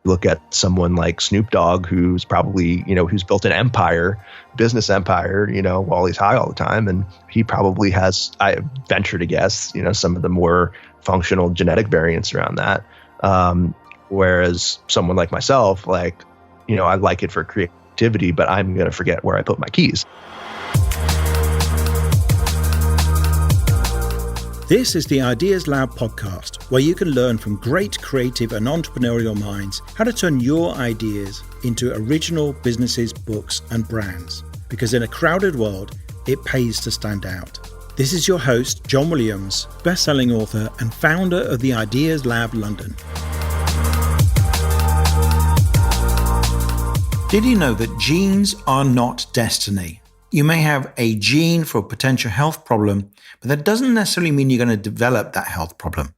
look at someone like Snoop Dogg, who's probably, who's built an business empire, while he's high all the time. And he probably has, I venture to guess, some of the more functional genetic variants around that. Whereas someone like myself, I like it for creativity, but I'm going to forget where I put my keys. This is the Ideas Lab podcast, where you can learn from great creative and entrepreneurial minds how to turn your ideas into original businesses, books, and brands. Because in a crowded world, it pays to stand out. This is your host, John Williams, best-selling author and founder of the Ideas Lab London. Did you know that genes are not destiny? You may have a gene for a potential health problem, but that doesn't necessarily mean you're going to develop that health problem.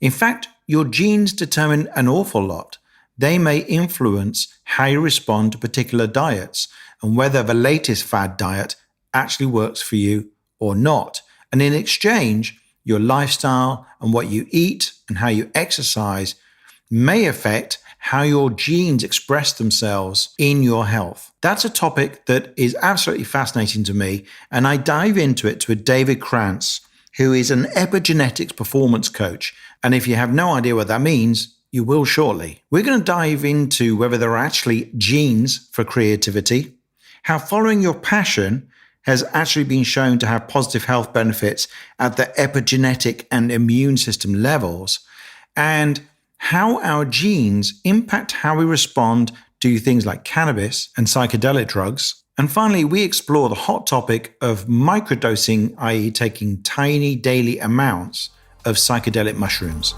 In fact, your genes determine an awful lot. They may influence how you respond to particular diets and whether the latest fad diet actually works for you or not. And in exchange, your lifestyle and what you eat and how you exercise may affect how your genes express themselves in your health. That's a topic that is absolutely fascinating to me, and I dive into it with David Krantz, who is an Epigenetics Performance Coach. And if you have no idea what that means, you will shortly. We're going to dive into whether there are actually genes for creativity, how following your passion has actually been shown to have positive health benefits at the epigenetic and immune system levels, and how our genes impact how we respond to things like cannabis and psychedelic drugs. And finally, we explore the hot topic of microdosing, i.e. taking tiny daily amounts of psychedelic mushrooms.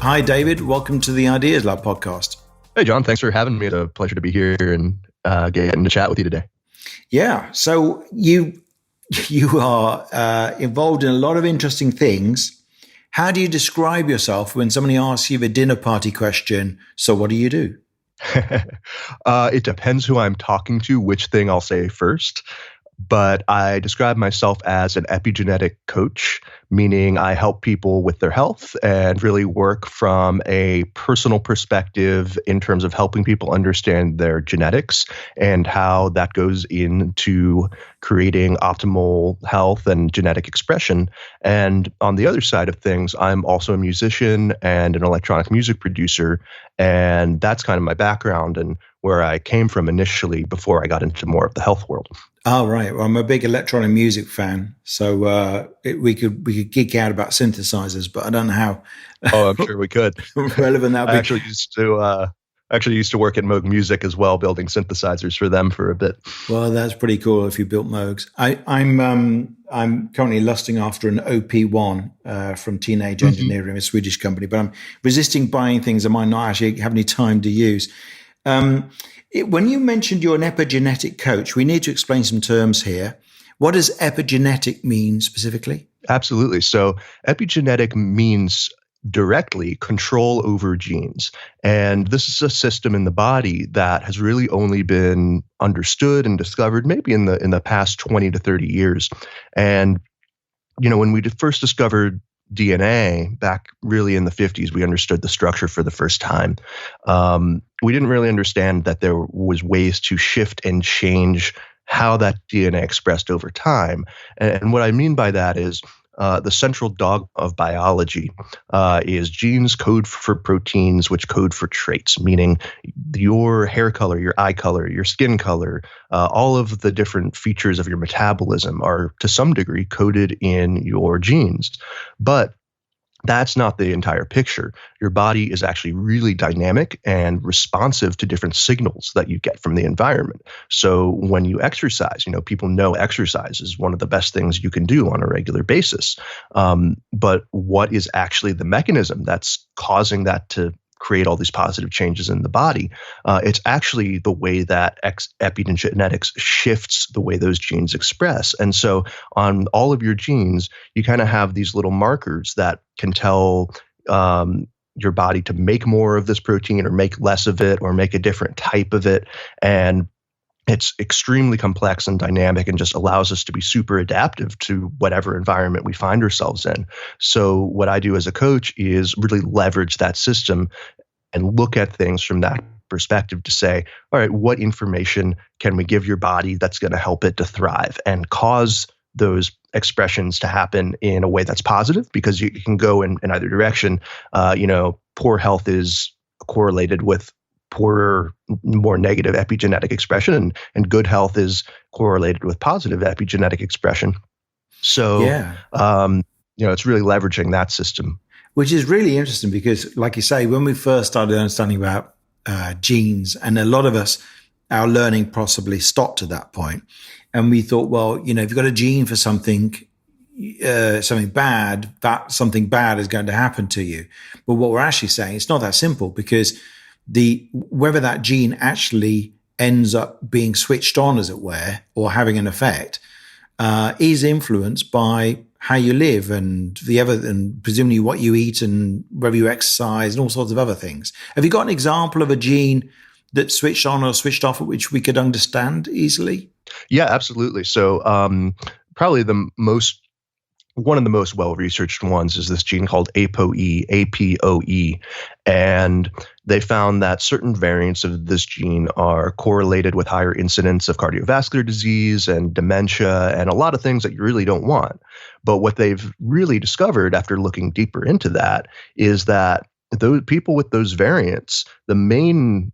Hi, David. Welcome to the Ideas Lab podcast. Hey, John. Thanks for having me. It's a pleasure to be here and getting to chat with you today. Yeah. So you are involved in a lot of interesting things. How do you describe yourself when somebody asks you the dinner party question, so what do you do? It depends who I'm talking to, which thing I'll say first. But I describe myself as an epigenetic coach, meaning I help people with their health and really work from a personal perspective in terms of helping people understand their genetics and how that goes into creating optimal health and genetic expression. And on the other side of things, I'm also a musician and an electronic music producer. And that's kind of my background and where I came from initially before I got into more of the health world. Oh, right. Well, I'm a big electronic music fan, so we could geek out about synthesizers, but I don't know how. Oh, I'm sure we could. Relevant that would be. I actually used to work at Moog Music as well, building synthesizers for them for a bit. Well, that's pretty cool if you built Moogs. I'm currently lusting after an OP1 from Teenage Engineering, a Swedish company, but I'm resisting buying things I might not actually have any time to use. When you mentioned you're an epigenetic coach, we need to explain some terms here. What does epigenetic mean specifically? Absolutely. So epigenetic means directly control over genes. And this is a system in the body that has really only been understood and discovered maybe in the past 20 to 30 years. And, when we first discovered DNA back really in the 50s, we understood the structure for the first time. We didn't really understand that there was ways to shift and change how that DNA expressed over time. And what I mean by that is the central dogma of biology is genes code for proteins, which code for traits, meaning your hair color, your eye color, your skin color, all of the different features of your metabolism are to some degree coded in your genes. But that's not the entire picture. Your body is actually really dynamic and responsive to different signals that you get from the environment. So when you exercise, people know exercise is one of the best things you can do on a regular basis. But what is actually the mechanism that's causing that to create all these positive changes in the body? It's actually the way that epigenetics shifts the way those genes express. And so on all of your genes, you kind of have these little markers that can tell your body to make more of this protein or make less of it or make a different type of it. And It's extremely complex and dynamic and just allows us to be super adaptive to whatever environment we find ourselves in. So what I do as a coach is really leverage that system and look at things from that perspective to say, all right, what information can we give your body that's going to help it to thrive and cause those expressions to happen in a way that's positive? Because you can go in either direction. Poor health is correlated with poorer, more negative epigenetic expression, and good health is correlated with positive epigenetic expression. So, Yeah. It's really leveraging that system. Which is really interesting because, like you say, when we first started understanding about genes, and a lot of us, our learning possibly stopped at that point, and we thought, well, if you've got a gene for something bad, that something bad is going to happen to you. But what we're actually saying, it's not that simple, because whether that gene actually ends up being switched on, as it were, or having an effect, is influenced by how you live and and presumably what you eat and whether you exercise and all sorts of other things. Have you got an example of a gene that switched on or switched off, which we could understand easily? Yeah, absolutely. So probably one of the most well-researched ones is this gene called APOE. And they found that certain variants of this gene are correlated with higher incidence of cardiovascular disease and dementia and a lot of things that you really don't want. But what they've really discovered after looking deeper into that is that those people with those variants, the main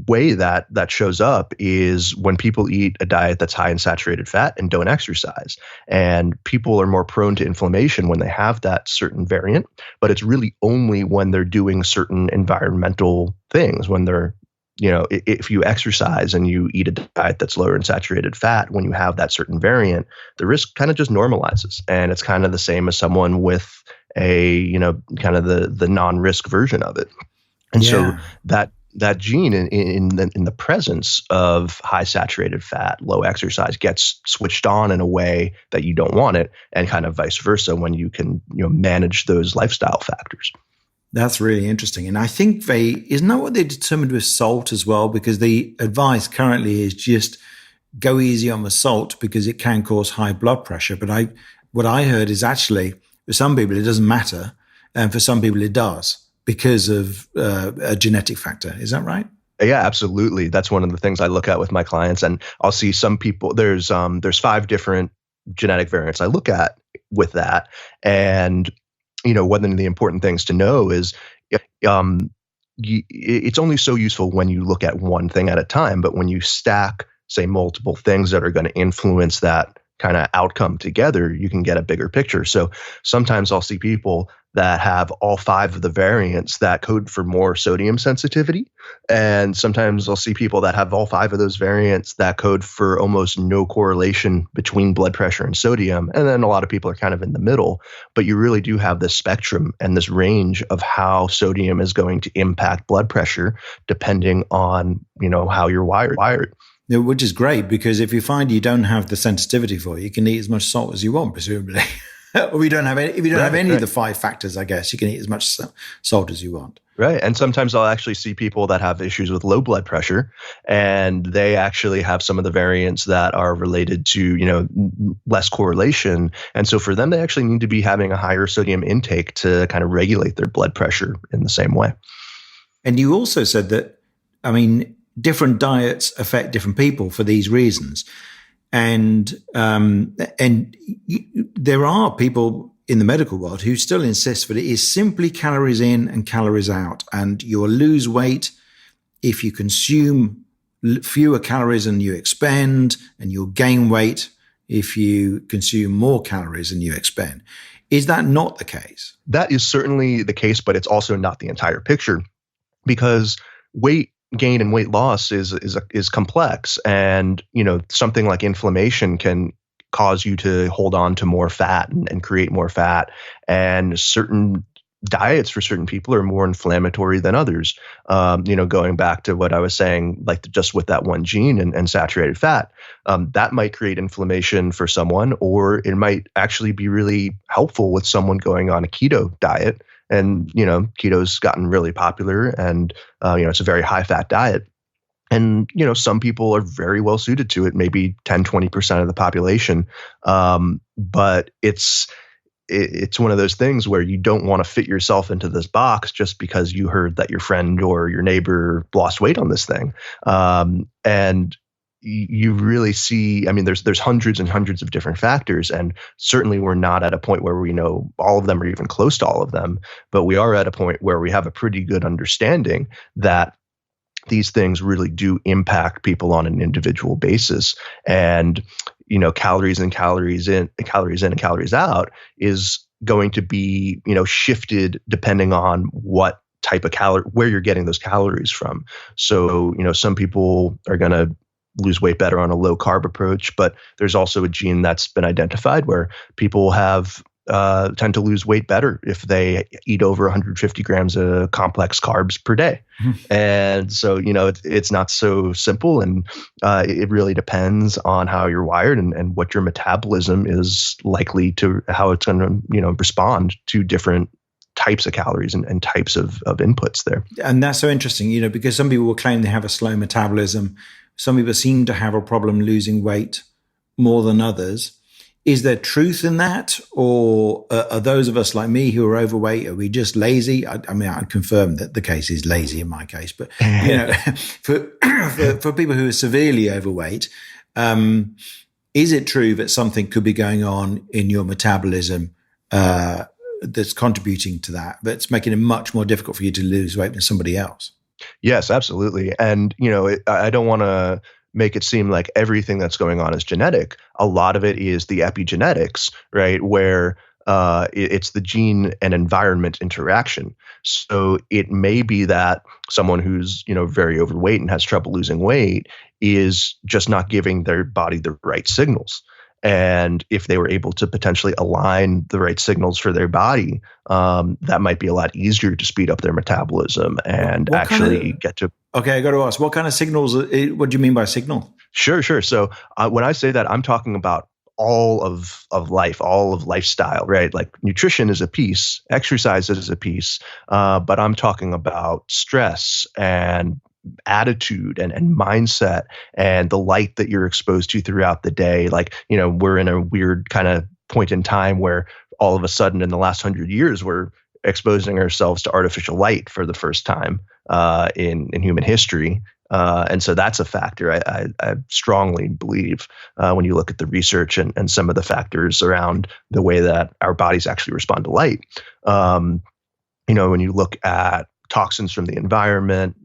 way that shows up is when people eat a diet that's high in saturated fat and don't exercise. And people are more prone to inflammation when they have that certain variant, but it's really only when they're doing certain environmental things, when they're, if you exercise and you eat a diet that's lower in saturated fat, when you have that certain variant, the risk kind of just normalizes. And it's kind of the same as someone with a, kind of the non-risk version of it. And so that gene in the presence of high saturated fat, low exercise, gets switched on in a way that you don't want it, and kind of vice versa when you can manage those lifestyle factors. That's really interesting. And I think isn't that what they determined with salt as well? Because the advice currently is just go easy on the salt because it can cause high blood pressure. But what I heard is actually for some people it doesn't matter, and for some people it does, because of a genetic factor. Is that right? Yeah, absolutely. That's one of the things I look at with my clients. And I'll see some people, there's 5 different genetic variants I look at with that. And, one of the important things to know is it's only so useful when you look at one thing at a time. But when you stack, say, multiple things that are going to influence that kind of outcome together, you can get a bigger picture. So sometimes I'll see people that have all 5 of the variants that code for more sodium sensitivity. And sometimes I'll see people that have all 5 of those variants that code for almost no correlation between blood pressure and sodium. And then a lot of people are kind of in the middle, but you really do have this spectrum and this range of how sodium is going to impact blood pressure depending on, how you're wired. Which is great, because if you find you don't have the sensitivity for it, you can eat as much salt as you want, presumably. Or if you don't have any of the 5 factors, I guess you can eat as much salt as you want. Right. And sometimes I'll actually see people that have issues with low blood pressure, and they actually have some of the variants that are related to, less correlation. And so for them, they actually need to be having a higher sodium intake to kind of regulate their blood pressure in the same way. And you also said that, different diets affect different people for these reasons. And there are people in the medical world who still insist that it is simply calories in and calories out. And you'll lose weight if you consume fewer calories than you expend, and you'll gain weight if you consume more calories than you expend. Is that not the case? That is certainly the case, but it's also not the entire picture, because weight gain and weight loss is complex, and something like inflammation can cause you to hold on to more fat and create more fat, and certain diets for certain people are more inflammatory than others. Going back to what I was saying, like just with that one gene and saturated fat, that might create inflammation for someone, or it might actually be really helpful with someone going on a keto diet. And, keto's gotten really popular, and, it's a very high fat diet. And, some people are very well suited to it, maybe 10, 20% of the population. But it's one of those things where you don't want to fit yourself into this box just because you heard that your friend or your neighbor lost weight on this thing. And you really see, I mean, there's hundreds and hundreds of different factors, and certainly we're not at a point where we know all of them or even close to all of them, but we are at a point where we have a pretty good understanding that these things really do impact people on an individual basis. And, calories and calories in and calories out is going to be, shifted depending on what type of where you're getting those calories from. So, some people are going to lose weight better on a low carb approach, but there's also a gene that's been identified where people tend to lose weight better if they eat over 150 grams of complex carbs per day. And so, it's not so simple, and it really depends on how you're wired and what your metabolism is likely to, how it's going to, respond to different types of calories and types of inputs there. And that's so interesting, because some people will claim they have a slow metabolism. Some people seem to have a problem losing weight more than others. Is there truth in that? Or are those of us like me who are overweight, are we just lazy? I mean, I'd confirm that the case is lazy in my case, but for people who are severely overweight, is it true that something could be going on in your metabolism that's contributing to that's making it much more difficult for you to lose weight than somebody else? Yes, absolutely. And, I don't want to make it seem like everything that's going on is genetic. A lot of it is the epigenetics, right? Where it's the gene and environment interaction. So it may be that someone who's, very overweight and has trouble losing weight is just not giving their body the right signals. And if they were able to potentially align the right signals for their body, that might be a lot easier to speed up their metabolism and get to. Okay, I got to ask, what kind of signals? What do you mean by signal? Sure. So when I say that, I'm talking about all of life, all of lifestyle, right? Like nutrition is a piece, exercise is a piece, but I'm talking about stress and attitude and mindset and the light that you're exposed to throughout the day. Like, we're in a weird kind of point in time where all of a sudden in the last 100 years, we're exposing ourselves to artificial light for the first time in human history. And so that's a factor I strongly believe when you look at the research and some of the factors around the way that our bodies actually respond to light. When you look at toxins from the environment,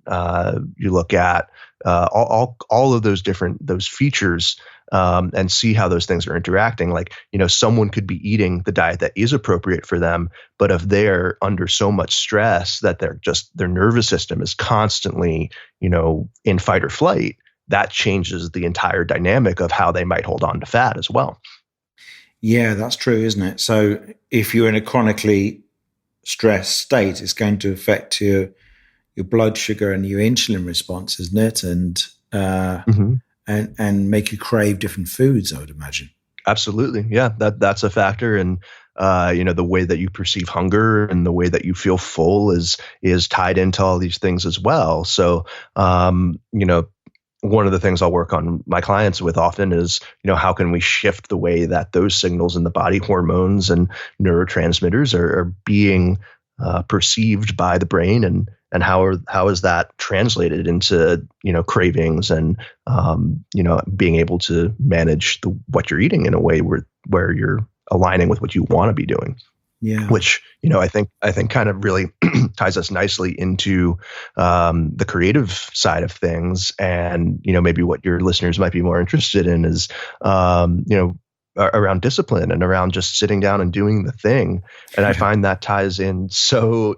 you look at all of those features and see how those things are interacting. Like, someone could be eating the diet that is appropriate for them, but if they're under so much stress that their nervous system is constantly, in fight or flight, that changes the entire dynamic of how they might hold on to fat as well. Yeah, that's true, isn't it? So if you're in a chronically stress state, it's going to affect your blood sugar and your insulin response, isn't it? And and make you crave different foods, I would imagine. Absolutely, yeah, that's a factor, and the way that you perceive hunger and the way that you feel full is tied into all these things as well. So, one of the things I'll work on my clients with often is, how can we shift the way that those signals in the body, hormones and neurotransmitters are being perceived by the brain, and how is that translated into, cravings and, being able to manage what you're eating in a way where you're aligning with what you want to be doing. Yeah. Which, I think kind of really ties us nicely into the creative side of things. And, maybe what your listeners might be more interested in is, around discipline and around just sitting down and doing the thing. And I find that ties in so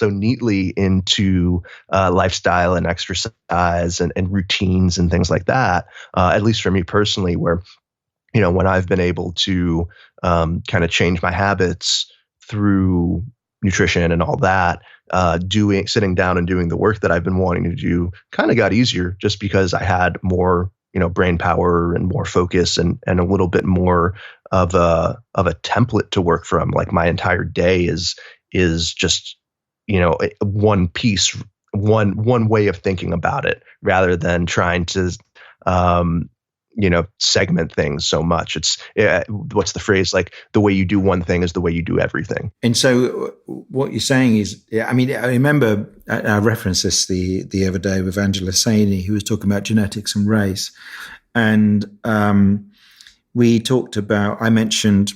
neatly into lifestyle and exercise and routines and things like that, at least for me personally, where, when I've been able to kind of change my habits through nutrition and all that, sitting down and doing the work that I've been wanting to do kind of got easier just because I had more, brain power and more focus and a little bit more of a template to work from. Like my entire day is just, one piece one way of thinking about it rather than trying to segment things so much. It's what's the phrase, like the way you do one thing is the way you do everything. And so what you're saying is, I remember I referenced this the other day with Angela Saini, who was talking about genetics and race. And we talked about, I mentioned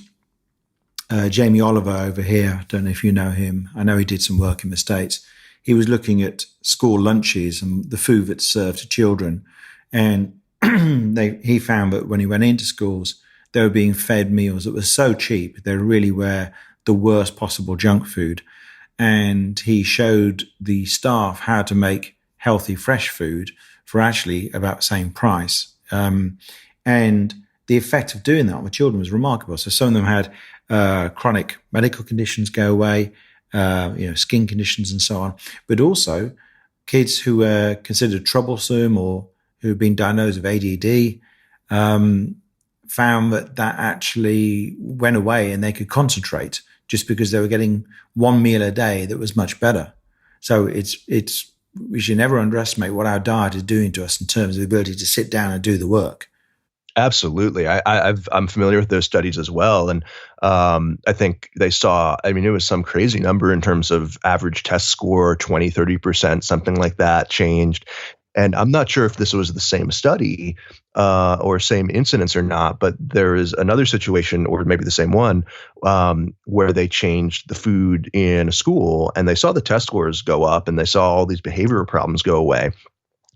Jamie Oliver over here. I don't know if you know him. I know he did some work in the States. He was looking at school lunches and the food that's served to children. And he found that when he went into schools, they were being fed meals that were so cheap. They really were the worst possible junk food. And he showed the staff how to make healthy, fresh food for actually about the same price. And the effect of doing that on the children was remarkable. So some of them had chronic medical conditions go away, skin conditions and so on. But also kids who were considered troublesome or who had been diagnosed with ADD, found that actually went away and they could concentrate just because they were getting one meal a day that was much better. So we should never underestimate what our diet is doing to us in terms of the ability to sit down and do the work. Absolutely. I'm familiar with those studies as well. And I think they saw, it was some crazy number in terms of average test score, 20, 30%, something like that changed. And I'm not sure if this was the same study or same incidence or not, but there is another situation, or maybe the same one, where they changed the food in a school and they saw the test scores go up and they saw all these behavioral problems go away.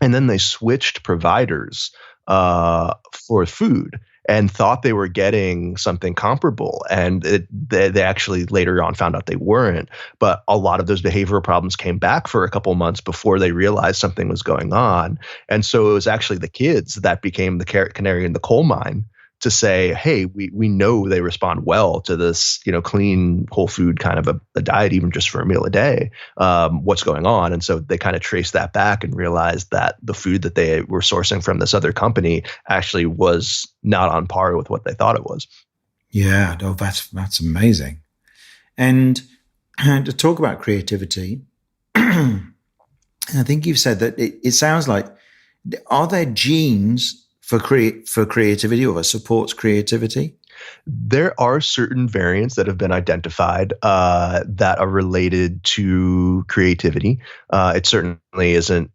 And then they switched providers for food and thought they were getting something comparable. And they actually later on found out they weren't. But a lot of those behavioral problems came back for a couple months before they realized something was going on. And so it was actually the kids that became the canary in the coal mine to say, hey, we know they respond well to this, clean, whole food kind of a diet, even just for a meal a day. What's going on? And so they kind of traced that back and realized that the food that they were sourcing from this other company actually was not on par with what they thought it was. Yeah, no, that's amazing. And to talk about creativity, I think you've said that it sounds like, are there genes for creativity or that supports creativity? There are certain variants that have been identified that are related to creativity. It certainly isn't,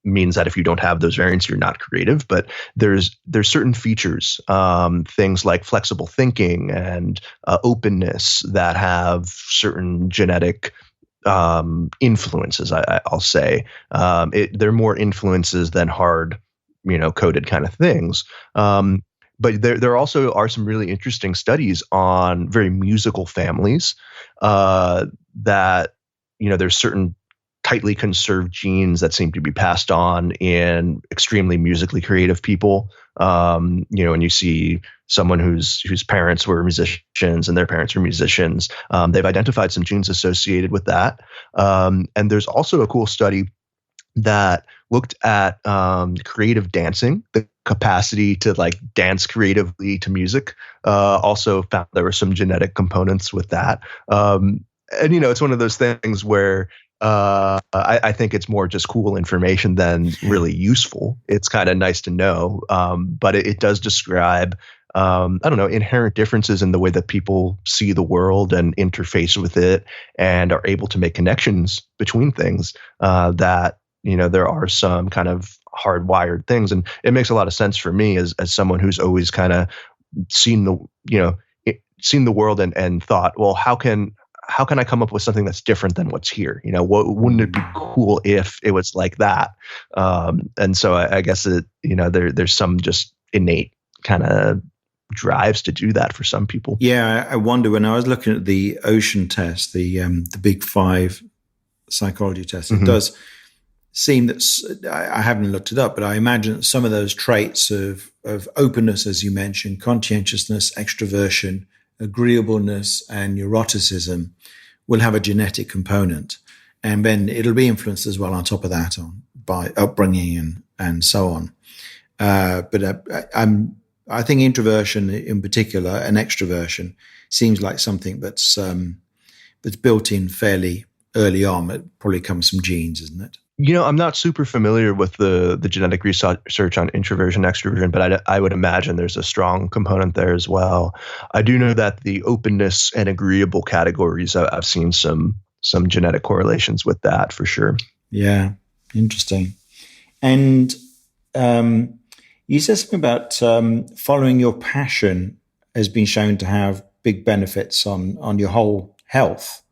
means that if you don't have those variants, you're not creative. But there's certain features, things like flexible thinking and openness that have certain genetic influences. I'll say they're more influences than hard, coded kind of things. But there also are some really interesting studies on very musical families that, there's certain tightly conserved genes that seem to be passed on in extremely musically creative people. And you see someone whose parents were musicians and their parents were musicians. They've identified some genes associated with that. And there's also a cool study that looked at creative dancing, the capacity to dance creatively to music. Also found there were some genetic components with that. And it's one of those things where I think it's more just cool information than really useful. It's kind of nice to know, but it does describe inherent differences in the way that people see the world and interface with it and are able to make connections between things that there are some kind of hardwired things. And it makes a lot of sense for me as someone who's always kind of seen the world and thought, well, how can I come up with something that's different than what's here? Wouldn't it be cool if it was like that? And so I guess there's some just innate kind of drives to do that for some people. Yeah. I wonder, when I was looking at the Ocean test, the Big Five psychology test, it does seem that, I haven't looked it up, but I imagine that some of those traits of openness, as you mentioned, conscientiousness, extroversion, agreeableness, and neuroticism will have a genetic component. And then it'll be influenced as well on top of that by upbringing and so on. But I think introversion in particular and extroversion seems like something that's built in fairly early on. It probably comes from genes, isn't it? I'm not super familiar with the genetic research on introversion, extroversion, but I would imagine there's a strong component there as well. I do know that the openness and agreeable categories, I've seen some genetic correlations with that for sure. Yeah, interesting. And you said something about following your passion has been shown to have big benefits on your whole health,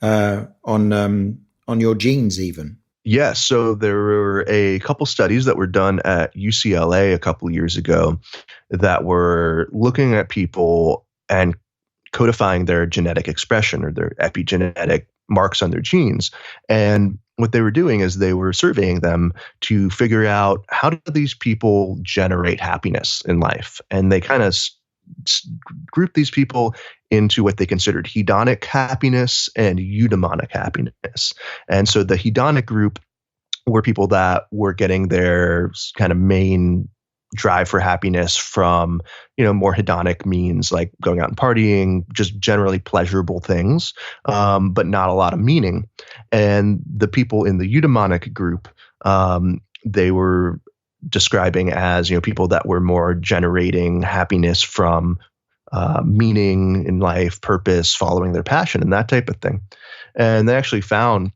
on your genes even. Yes. So there were a couple studies that were done at UCLA a couple years ago that were looking at people and codifying their genetic expression or their epigenetic marks on their genes. And what they were doing is they were surveying them to figure out, how do these people generate happiness in life? And they kind of grouped these people into what they considered hedonic happiness and eudaimonic happiness. And so the hedonic group were people that were getting their kind of main drive for happiness from, more hedonic means, like going out and partying, just generally pleasurable things, but not a lot of meaning. And the people in the eudaimonic group, they were describing as, people that were more generating happiness from meaning in life, purpose, following their passion, and that type of thing. And they actually found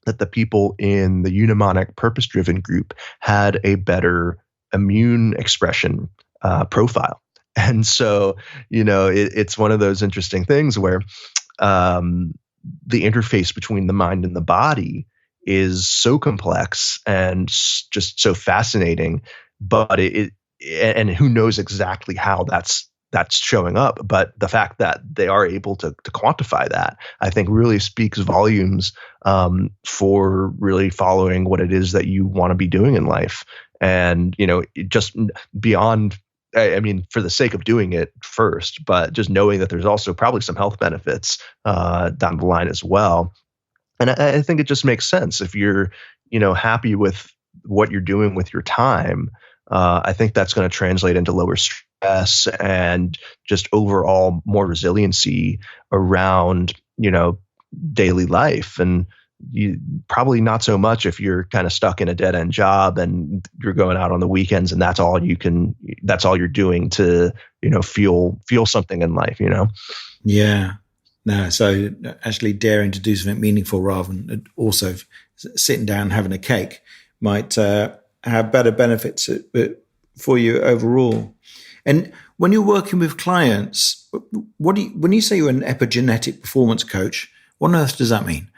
that the people in the eudaimonic purpose-driven group had a better immune expression profile. And so, it's one of those interesting things where the interface between the mind and the body is so complex and just so fascinating, but and who knows exactly how that's showing up. But the fact that they are able to quantify that, I think, really speaks volumes for really following what it is that you want to be doing in life. And, just beyond, for the sake of doing it first, but just knowing that there's also probably some health benefits down the line as well. And I think it just makes sense if you're, happy with what you're doing with your time. I think that's going to translate into lower stress and just overall more resiliency around, daily life. And you probably not so much if you're kind of stuck in a dead end job and you're going out on the weekends and that's all you're doing to, feel something in life, Yeah. No, so actually daring to do something meaningful rather than also sitting down and having a cake might have better benefits for you overall. And when you're working with clients, when you say you're an epigenetic performance coach, what on earth does that mean?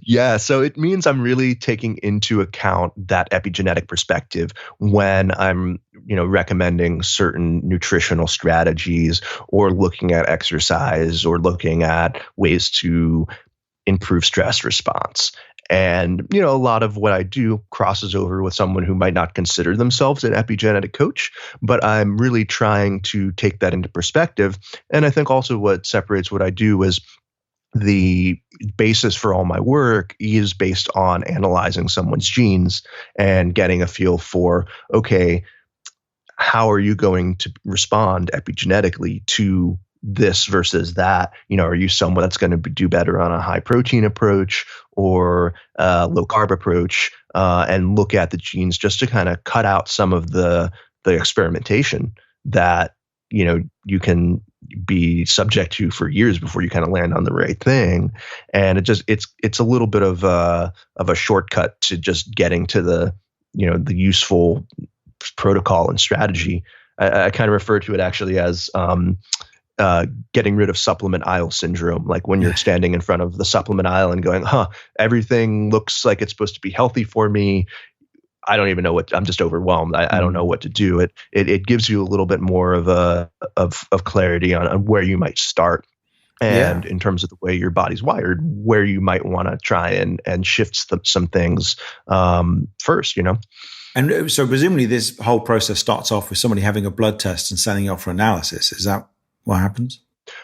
Yeah, so it means I'm really taking into account that epigenetic perspective when I'm, recommending certain nutritional strategies or looking at exercise or looking at ways to improve stress response. And, a lot of what I do crosses over with someone who might not consider themselves an epigenetic coach, but I'm really trying to take that into perspective. And I think also what separates what I do is the basis for all my work is based on analyzing someone's genes and getting a feel for, okay, how are you going to respond epigenetically to this versus that? Are you someone that's going to do better on a high protein approach or low carb approach, and look at the genes just to kind of cut out some of the experimentation that, you can be subject to for years before you kind of land on the right thing. And it's a little bit of a shortcut to just getting to the useful protocol and strategy. I kind of refer to it actually as getting rid of supplement aisle syndrome. Like when you're standing in front of the supplement aisle and going, everything looks like it's supposed to be healthy for me. I don't even know I'm just overwhelmed. I don't know what to do. It gives you a little bit more of clarity on where you might start. And in terms of the way your body's wired, where you might want to try and shift some things first, And so presumably this whole process starts off with somebody having a blood test and sending it off for analysis. Is that what happens?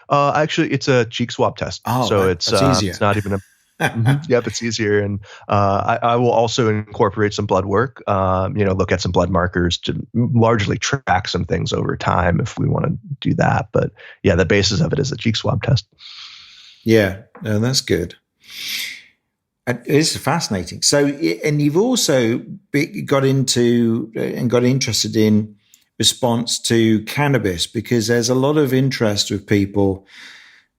Actually, it's a cheek swab test. Oh, so that's easier. It's not even a Yep, it's easier. And I will also incorporate some blood work, look at some blood markers to largely track some things over time if we want to do that. But yeah, the basis of it is a cheek swab test. Yeah, no, that's good. It is fascinating. So, and you've also got into and got interested in response to cannabis, because there's a lot of interest with people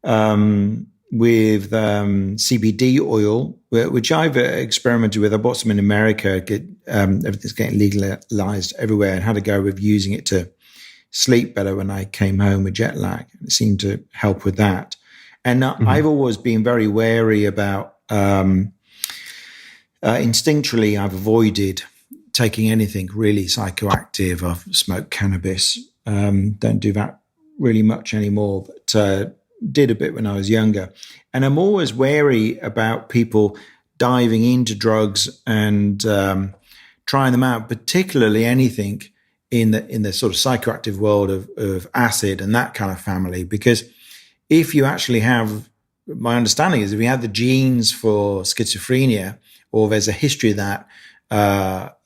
with CBD oil, which I've experimented with. I bought some in America. Everything's getting legalized everywhere, and had a go with using it to sleep better when I came home with jet lag. It seemed to help with that. And I've always been very wary about, instinctually, I've avoided taking anything really psychoactive. I've smoked cannabis. Don't do that really much anymore, but did a bit when I was younger. And I'm always wary about people diving into drugs and trying them out, particularly anything in the sort of psychoactive world of acid and that kind of family, because if you actually have, my understanding is if you have the genes for schizophrenia, or there's a history of that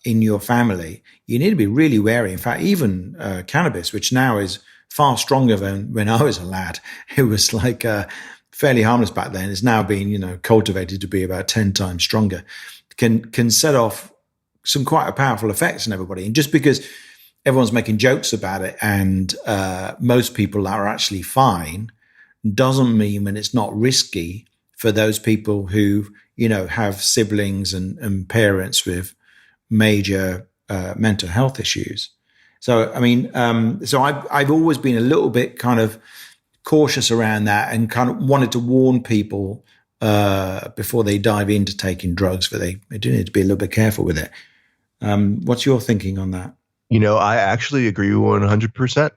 in your family, you need to be really wary. In fact, even cannabis, which now is far stronger than when I was a lad, it was like fairly harmless back then. It's now been, cultivated to be about 10 times stronger, can set off some quite powerful effects on everybody. And just because everyone's making jokes about it and most people are actually fine, doesn't mean when it's not risky for those people who, have siblings and parents with major mental health issues. So, I've always been a little bit kind of cautious around that, and kind of wanted to warn people before they dive into taking drugs, but they do need to be a little bit careful with it. What's your thinking on that? I actually agree 100%.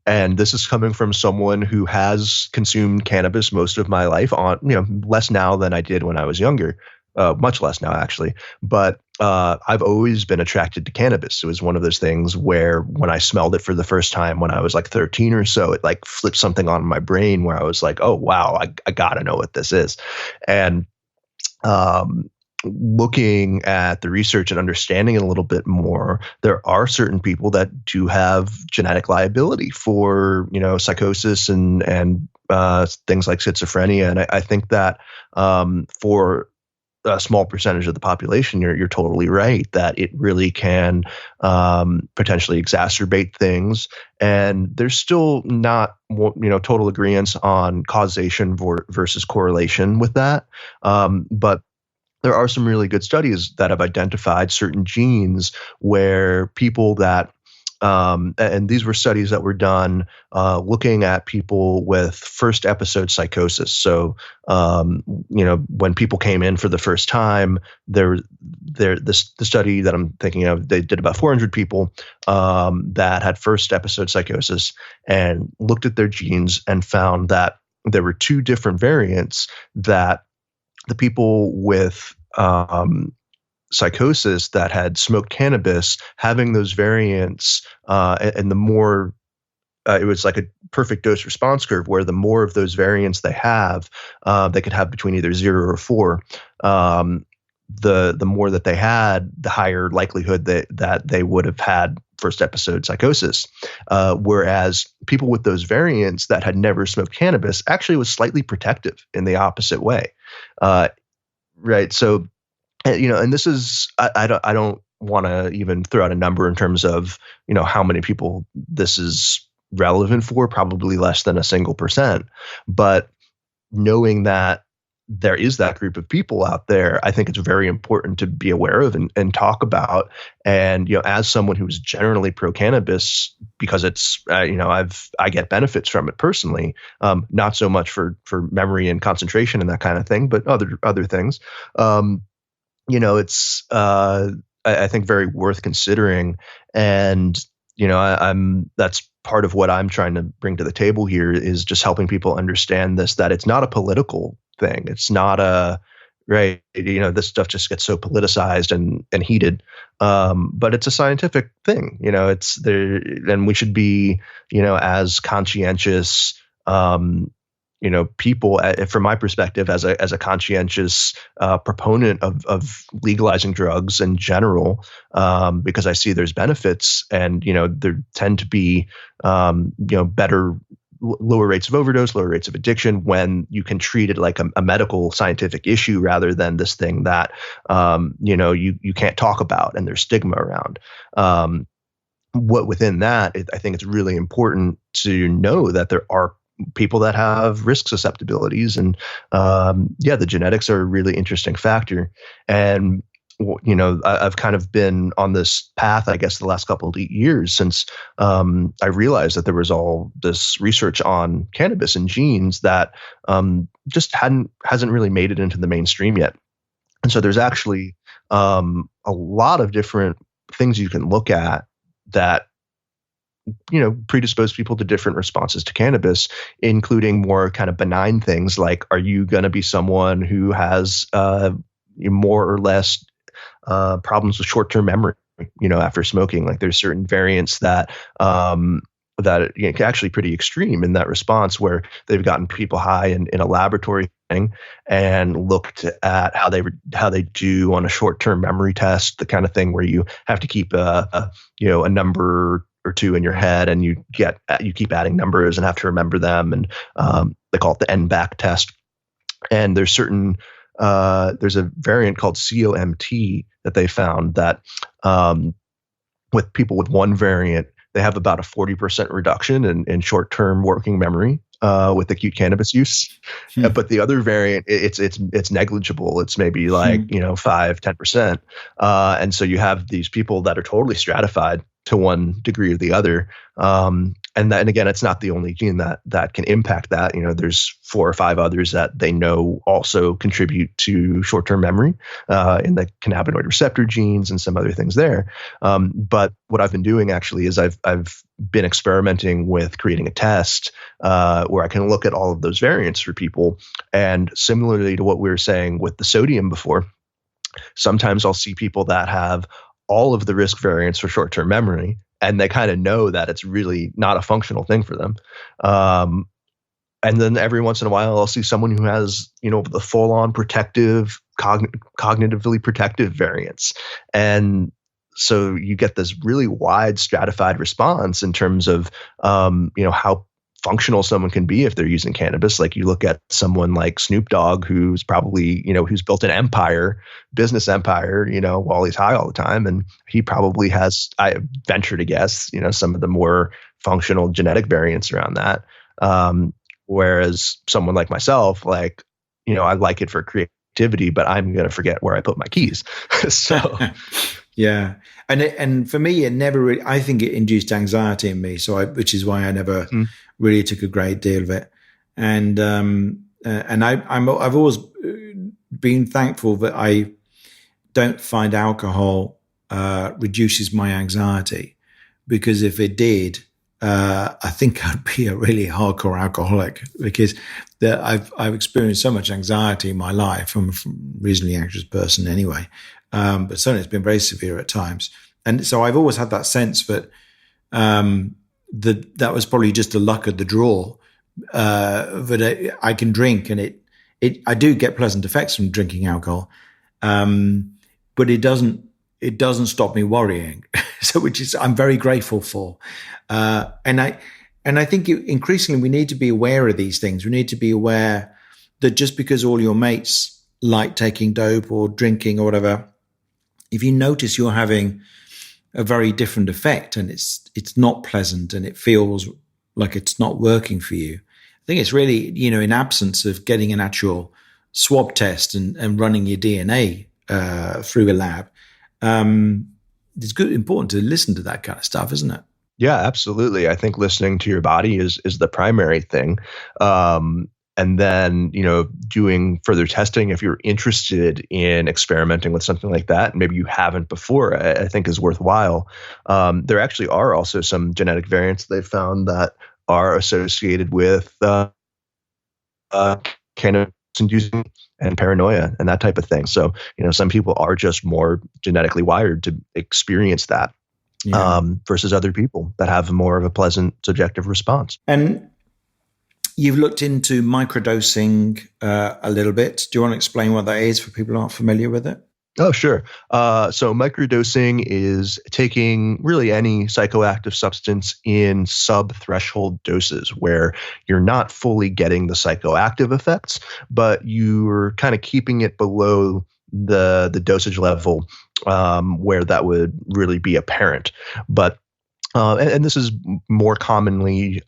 And this is coming from someone who has consumed cannabis most of my life, less now than I did when I was younger, much less now actually. But I've always been attracted to cannabis. It was one of those things where when I smelled it for the first time when I was like 13 or so, it like flipped something on in my brain where I was like, oh, wow, I got to know what this is. And looking at the research and understanding it a little bit more, there are certain people that do have genetic liability for, psychosis and things like schizophrenia. And I think that for a small percentage of the population, you're totally right that it really can potentially exacerbate things. And there's still not, total agreement on causation versus correlation with that. But there are some really good studies that have identified certain genes where people that, and these were studies that were done looking at people with first episode psychosis. So, when people came in for the first time, the study that I'm thinking of, they did about 400 people that had first episode psychosis and looked at their genes and found that there were two different variants that the people with psychosis that had smoked cannabis, having those variants, and the more, it was like a perfect dose response curve where the more of those variants they have, they could have between either 0 or 4. The more that they had, the higher likelihood that they would have had first episode psychosis. Whereas people with those variants that had never smoked cannabis actually was slightly protective in the opposite way. Right. So, and this is, I don't want to even throw out a number in terms of, how many people this is relevant for, probably less than a single percent. But knowing that there is that group of people out there, I think it's very important to be aware of and talk about. And, as someone who's generally pro cannabis, because it's, I get benefits from it personally, not so much for memory and concentration and that kind of thing, but other things, it's, I think very worth considering. And, that's part of what I'm trying to bring to the table here is just helping people understand this, that it's not a political thing. It's not right. This stuff just gets so politicized and heated. But it's a scientific thing, it's there, and we should be, as conscientious, people, from my perspective, as a conscientious proponent of legalizing drugs in general, because I see there's benefits, and there tend to be better lower rates of overdose, lower rates of addiction when you can treat it like a medical scientific issue rather than this thing that, you can't talk about and there's stigma around. What within that, I think it's really important to know that there are people that have risk susceptibilities, and the genetics are a really interesting factor. And I've kind of been on this path, I guess, the last couple of years since I realized that there was all this research on cannabis and genes that just hasn't really made it into the mainstream yet. And so there's actually a lot of different things you can look at that predispose people to different responses to cannabis, including more kind of benign things like, are you going to be someone who has more or less problems with short-term memory, after smoking? Like there's certain variants that actually pretty extreme in that response, where they've gotten people high in a laboratory thing and looked at how they do on a short-term memory test, the kind of thing where you have to keep a number or two in your head, and you keep adding numbers and have to remember them, and they call it the NBAC test. And there's a variant called COMT that they found that with people with one variant, they have about a 40% reduction in short-term working memory with acute cannabis use. But the other variant, it's negligible. It's maybe like 5-10%. And so you have these people that are totally stratified to one degree or the other. And again, it's not the only gene that can impact that. There's 4 or 5 others that they know also contribute to short-term memory in the cannabinoid receptor genes and some other things there. But what I've been doing actually is I've been experimenting with creating a test where I can look at all of those variants for people. And similarly to what we were saying with the sodium before, sometimes I'll see people that have all of the risk variants for short-term memory, and they kind of know that it's really not a functional thing for them. And then every once in a while, I'll see someone who has, the full-on protective, cognitively protective variants. And so you get this really wide stratified response in terms of, how functional someone can be if they're using cannabis. Like you look at someone like Snoop Dogg, who's probably, who's built an business empire, while he's high all the time. And he probably has, I venture to guess, some of the more functional genetic variants around that. Whereas someone like myself, I like it for creativity, but I'm going to forget where I put my keys. So yeah. And for me, it never really, I think it induced anxiety in me. Which is why I never really took a great deal of it. And I've always been thankful that I don't find alcohol reduces my anxiety, because if it did, I think I'd be a really hardcore alcoholic, because I've experienced so much anxiety in my life. I'm a reasonably anxious person anyway. But certainly it's been very severe at times. And so I've always had that sense that that was probably just the luck of the draw, that I can drink, and I do get pleasant effects from drinking alcohol, but it doesn't stop me worrying. So, which is I'm very grateful for, and I think increasingly we need to be aware of these things. We need to be aware that just because all your mates like taking dope or drinking or whatever, if you notice you're having a very different effect and it's not pleasant and it feels like it's not working for you, I think it's really, in absence of getting an actual swab test and running your DNA through a lab, it's important to listen to that kind of stuff, isn't it? Yeah, absolutely. I think listening to your body is the primary thing. And then, doing further testing if you're interested in experimenting with something like that, and maybe you haven't before, I think is worthwhile. There actually are also some genetic variants they've found that are associated with cannabis-inducing and paranoia and that type of thing. So, some people are just more genetically wired to experience that, versus other people that have more of a pleasant subjective response. And you've looked into microdosing a little bit. Do you want to explain what that is for people who aren't familiar with it? Oh, sure. So microdosing is taking really any psychoactive substance in sub-threshold doses where you're not fully getting the psychoactive effects, but you're kind of keeping it below the dosage level where that would really be apparent. But and this is more commonly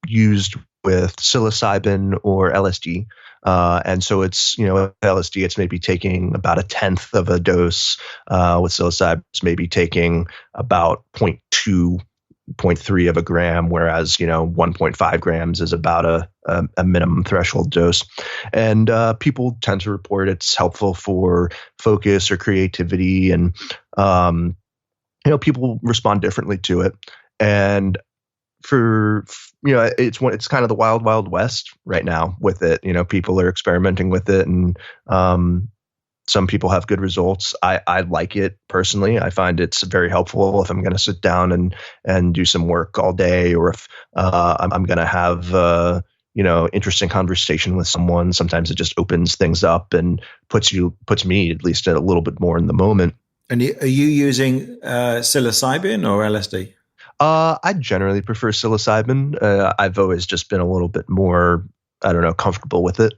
used with psilocybin or LSD. And so it's, LSD, it's maybe taking about a tenth of a dose. With psilocybin, it's maybe taking about zero point 0.2, zero point 0.3 of a gram, whereas, 1.5 grams is about a minimum threshold dose. And people tend to report it's helpful for focus or creativity. And, people respond differently to it. And it's kind of the wild, wild west right now with it. People are experimenting with it, and some people have good results. I like it personally. I find it's very helpful if I'm going to sit down and do some work all day, or if I'm going to have interesting conversation with someone. Sometimes it just opens things up and puts me at least a little bit more in the moment. And are you using psilocybin or LSD? I generally prefer psilocybin. I've always just been a little bit more, I don't know, comfortable with it.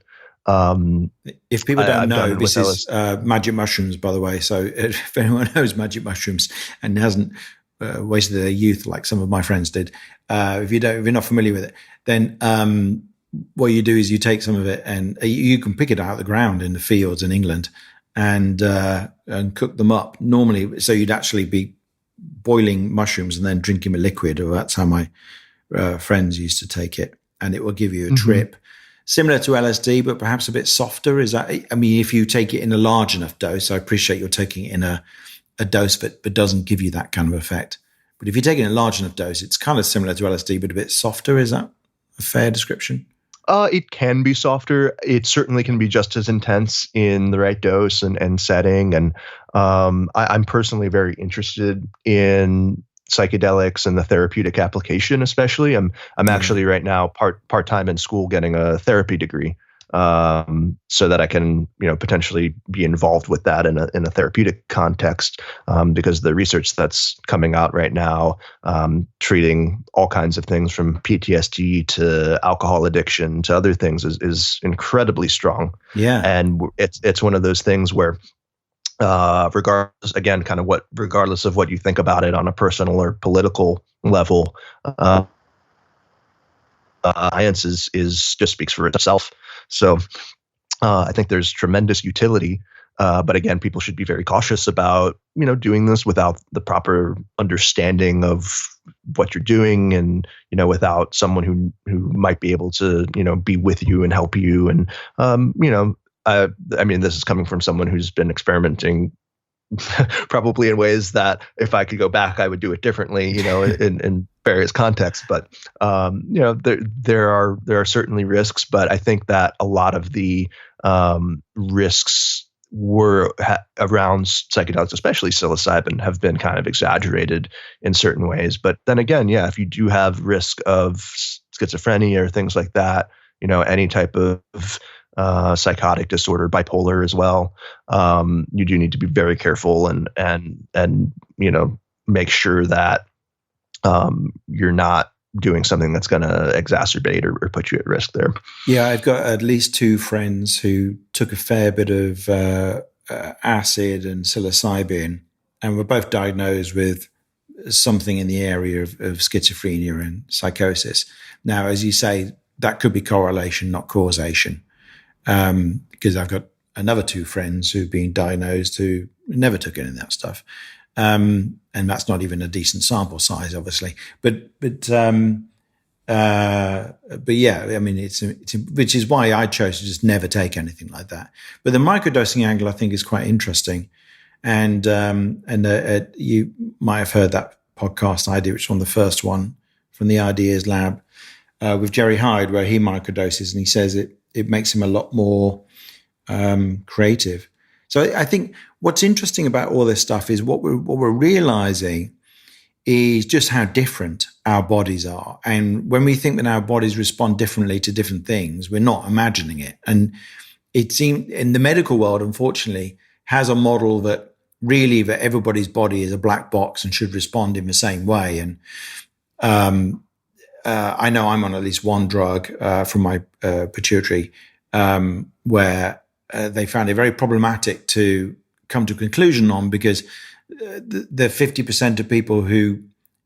If people don't know, this is magic mushrooms, by the way. So if anyone knows magic mushrooms and hasn't wasted their youth like some of my friends did, if you're not familiar with it, then what you do is you take some of it and you can pick it out of the ground in the fields in England and cook them up normally. So you'd actually be boiling mushrooms and then drinking a liquid, or that's how my friends used to take it, and it will give you a trip similar to LSD, but perhaps a bit softer. Is that, I mean, if you take it in a large enough dose, I appreciate you're taking it in a dose but doesn't give you that kind of effect. But if you take it in a large enough dose, it's kind of similar to LSD, but a bit softer. Is that a fair description? It can be softer. It certainly can be just as intense in the right dose and setting. And I'm personally very interested in psychedelics and the therapeutic application, especially. I'm actually right now part-time in school getting a therapy degree, so that I can potentially be involved with that in a therapeutic context, because the research that's coming out right now, treating all kinds of things from PTSD to alcohol addiction to other things is incredibly strong. Yeah, and it's one of those things where, regardless of what you think about it on a personal or political level, science is just speaks for itself. So I think there's tremendous utility, but again, people should be very cautious about doing this without the proper understanding of what you're doing, and without someone who might be able to be with you and help you. And I mean, this is coming from someone who's been experimenting probably in ways that if I could go back, I would do it differently, in various contexts. But, there are certainly risks, but I think that a lot of the risks were around psychedelics, especially psilocybin, have been kind of exaggerated in certain ways. But then again, if you do have risk of schizophrenia or things like that, any type of psychotic disorder, bipolar as well, you do need to be very careful and make sure that you're not doing something that's going to exacerbate or put you at risk there. Yeah, I've got at least two friends who took a fair bit of acid and psilocybin, and were both diagnosed with something in the area of schizophrenia and psychosis. Now, as you say, that could be correlation, not causation. Because I've got another two friends who've been diagnosed who never took any of that stuff. And that's not even a decent sample size, obviously. But yeah, I mean, it's which is why I chose to just never take anything like that. But the microdosing angle, I think, is quite interesting. And you might have heard that podcast I did, which was one of the first one from the Ideas Lab, with Jerry Hyde, where he microdoses, and he says it makes him a lot more creative. So I think what's interesting about all this stuff is what we're realizing is just how different our bodies are. And when we think that our bodies respond differently to different things, we're not imagining it. And it seems in the medical world, unfortunately, has a model that really that everybody's body is a black box and should respond in the same way. And I know I'm on at least one drug from my pituitary where they found it very problematic to come to a conclusion on, because the 50% of people who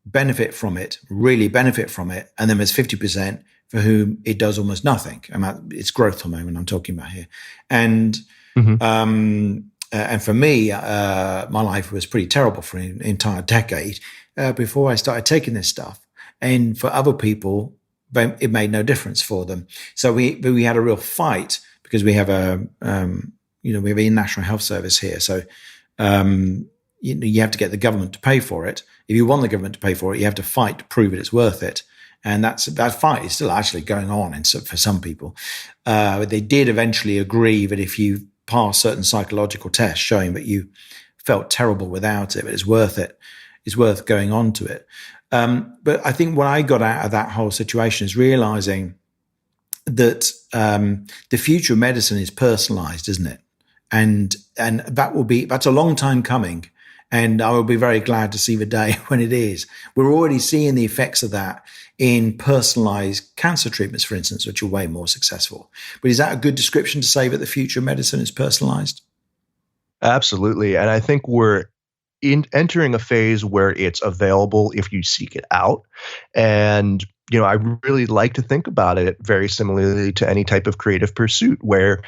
benefit from it, really benefit from it, and then there's 50% for whom it does almost nothing. It's growth hormone I'm talking about here. And and for me, my life was pretty terrible for an entire decade before I started taking this stuff. And for other people, it made no difference for them. So we had a real fight, because we have we have a national health service here. So you have to get the government to pay for it. If you want the government to pay for it, you have to fight to prove it's worth it. And that fight is still actually going on for some people. They did eventually agree that if you pass certain psychological tests showing that you felt terrible without it, but it's worth it. It's worth going on to it. But I think what I got out of that whole situation is realizing that the future of medicine is personalized, isn't it? And that's a long time coming. And I will be very glad to see the day when it is. We're already seeing the effects of that in personalized cancer treatments, for instance, which are way more successful. But is that a good description to say that the future of medicine is personalized? Absolutely. And I think we're entering a phase where it's available if you seek it out. And, I really like to think about it very similarly to any type of creative pursuit where,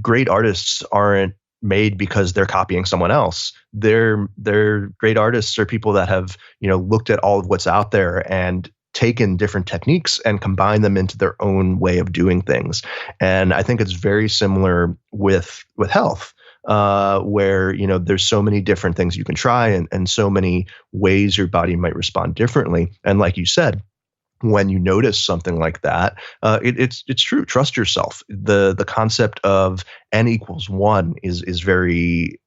great artists aren't made because they're copying someone else. They're great artists are people that have, looked at all of what's out there and taken different techniques and combined them into their own way of doing things. And I think it's very similar with health. Where, there's so many different things you can try and so many ways your body might respond differently. And like you said, when you notice something like that, it's true. Trust yourself. The concept of N equals 1 is very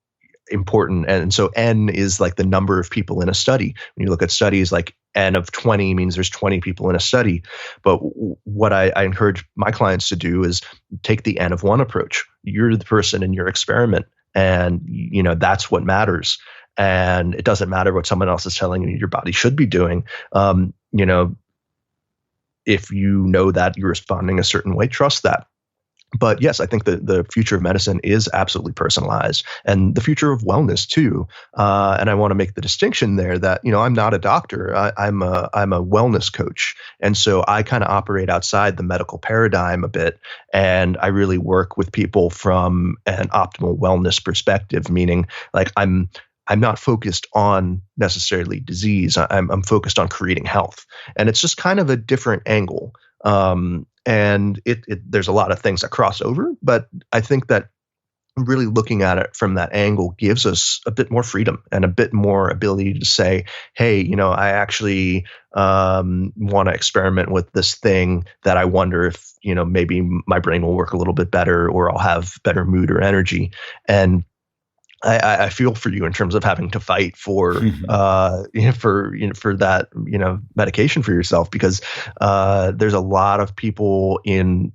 important. And so N is like the number of people in a study. When you look at studies, like N of 20 means there's 20 people in a study. But what I encourage my clients to do is take the N of 1 approach. You're the person in your experiment, and that's what matters. And it doesn't matter what someone else is telling you your body should be doing. If you know that you're responding a certain way, trust that. But yes, I think the future of medicine is absolutely personalized, and the future of wellness too. And I want to make the distinction there that, I'm not a doctor. I'm a wellness coach. And so I kind of operate outside the medical paradigm a bit. And I really work with people from an optimal wellness perspective, meaning like I'm not focused on necessarily disease. I'm focused on creating health. And it's just kind of a different angle. And there's a lot of things that cross over, but I think that really looking at it from that angle gives us a bit more freedom and a bit more ability to say, hey, I actually want to experiment with this thing that I wonder if, maybe my brain will work a little bit better, or I'll have better mood or energy. And I feel for you in terms of having to fight for for that medication for yourself, because there's a lot of people in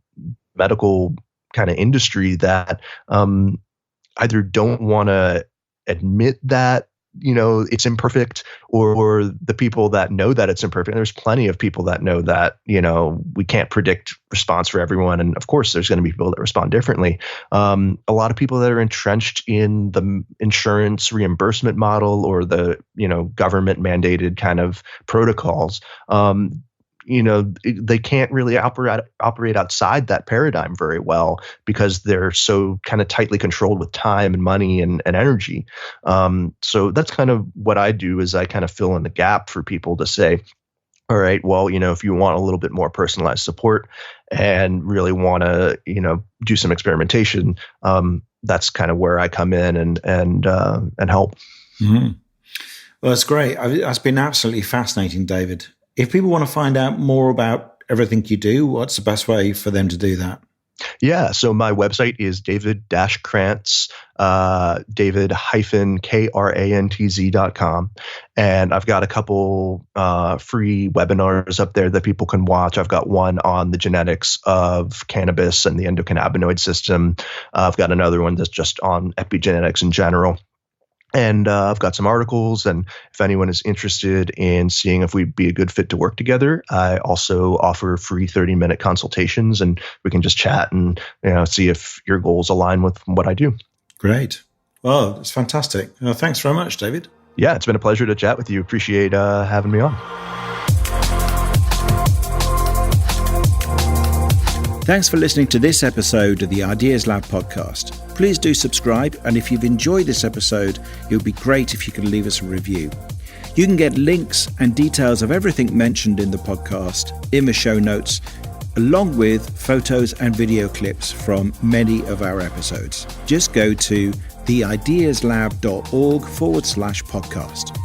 medical kind of industry that either don't want to admit that it's imperfect, or the people that know that it's imperfect. And there's plenty of people that know that we can't predict response for everyone, and of course there's going to be people that respond differently. A lot of people that are entrenched in the insurance reimbursement model or the government mandated kind of protocols, they can't really operate outside that paradigm very well, because they're so kind of tightly controlled with time and money and energy. So that's kind of what I do, is I kind of fill in the gap for people to say, all right, well, if you want a little bit more personalized support and really want to, do some experimentation, that's kind of where I come in and help. Mm-hmm. Well, that's great. That's been absolutely fascinating, David. If people want to find out more about everything you do, what's the best way for them to do that? Yeah. So my website is David-Krantz, David-Krantz.com. And I've got a couple free webinars up there that people can watch. I've got one on the genetics of cannabis and the endocannabinoid system. I've got another one that's just on epigenetics in general. And I've got some articles, and if anyone is interested in seeing if we'd be a good fit to work together, I also offer free 30-minute consultations, and we can just chat and see if your goals align with what I do. Great. Well, it's fantastic. Thanks very much, David. Yeah, it's been a pleasure to chat with you. Appreciate having me on. Thanks for listening to this episode of the Ideas Lab podcast. Please do subscribe, and if you've enjoyed this episode, it would be great if you could leave us a review. You can get links and details of everything mentioned in the podcast in the show notes, along with photos and video clips from many of our episodes. Just go to theideaslab.org/podcast.